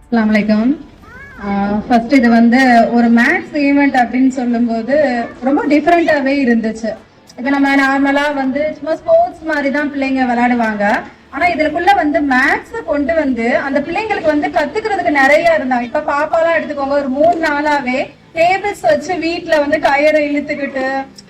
அஸ்ஸலாமு அலைக்கும். ஃபர்ஸ்ட் இது ஒரு மேத்ஸ் ஈவெண்ட் அப்படின்னு சொல்லும்போது ரொம்ப டிஃப்ரெண்டாவே இருந்துச்சு. இப்போ நம்ம நார்மலா சும்மா ஸ்போர்ட்ஸ் மாதிரி தான் பிள்ளைங்க விளையாடுவாங்க. ஆனா இதுக்குள்ள மேத்ஸ் கொண்டு அந்த பிள்ளைங்களுக்கு கத்துக்கிறதுக்கு நிறைய இருந்தாங்க. இப்ப பாப்பாலாம் எடுத்துக்கோங்க, ஒரு 3 நாளாவே டேபிள்ஸ் வச்சு வீட்டுல கயிறை இழுத்துக்கிட்டு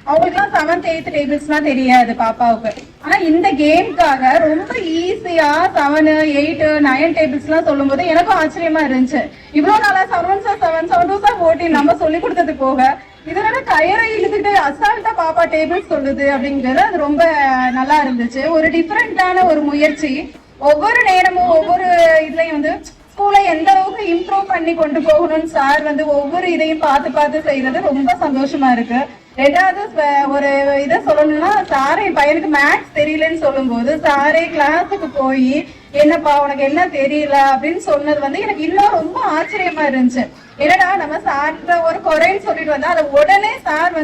அவங்களுக்குலாம் 7th 8th டேபிள்ஸ்லாம் தெரியாது பாப்பாவுக்கு. ஆனா இந்த கேம்காக ரொம்ப ஈஸியா 7 8 9 டேபிள்ஸ் எல்லாம் சொல்லும் போது எனக்கும் ஆச்சரியமா இருந்துச்சு. இவ்வளவு நாளா 7 சார் 7 7 சார் போட்டி நம்ம சொல்லி கொடுத்தது போக இதனால கயிறை இழுத்துட்டு அசால்ட்டா பாப்பா டேபிள்ஸ் சொல்லுது அப்படிங்கிறது அது ரொம்ப நல்லா இருந்துச்சு. ஒரு டிஃப்ரெண்டான ஒரு முயற்சி. ஒவ்வொரு நேரமும் ஒவ்வொரு இதுலயும் ஸ்கூலை எந்த அளவுக்கு இம்ப்ரூவ் பண்ணி கொண்டு போகணும்னு சார் ஒவ்வொரு இதையும் பார்த்து பார்த்து செய்யறது ரொம்ப சந்தோஷமா இருக்கு. ரெண்டாவது ஒரு இதை சொல்லணும்னா, சாரே பையனுக்கு மேத்ஸ் தெரியலன்னு சொல்லும் போது சாரே கிளாஸுக்கு போய் என்னப்பா உனக்கு என்ன தெரியல அப்படின்னு சொன்னது எனக்கு இன்னும் ரொம்ப ஆச்சரியமா இருந்துச்சு. என்னடா நம்ம சார்ன்ற ஒரு குறைன்னு சொல்லிட்டு வந்தா அதை உடனே சார்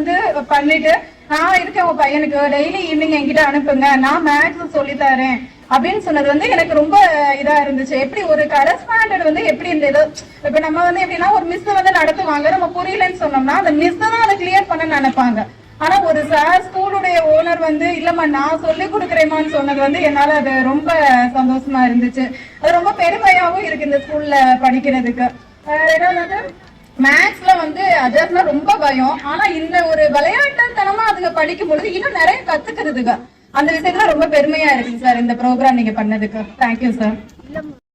பண்ணிட்டு, நான் இருக்கேன் உங்க பையனுக்கு டெய்லி ஈவினிங் என்கிட்ட அனுப்புங்க, நான் மேத்ஸ் சொல்லி தரேன் அப்படின்னு சொன்னது எனக்கு ரொம்ப இதா இருந்துச்சு. எப்படி ஒரு கரஸ்பாண்டன்ட் எப்படி இந்த இதோ இப்ப நம்ம எப்படின்னா ஒரு மிஸ் நடத்துவாங்க, நம்ம புரியலன்னு சொன்னோம்னா அந்த மிஸ் தான் அதை கிளியர் பண்ண நினைப்பாங்க. ஆனா ஒரு சார் ஸ்கூலுடைய ஓனர் இல்லம்மா நான் சொல்லி கொடுக்குறேமான்னு சொன்னது என்னால அது ரொம்ப சந்தோஷமா இருந்துச்சு. அது ரொம்ப பெருமையாவும் இருக்கு இந்த ஸ்கூல்ல படிக்கிறதுக்கு. ரெண்டாவது மேத்ஸ்ல அஜர்னா ரொம்ப பயம். ஆனா இந்த ஒரு விளையாட்டுத்தனமா அதுங்க படிக்கும் பொழுது இன்னும் நிறைய கத்துக்கிறதுங்க. அந்த விஷயத்துல ரொம்ப பெருமையா இருக்குங்க சார் இந்த ப்ரோக்ராம் நீங்க பண்ணதுக்கு. Thank you sir.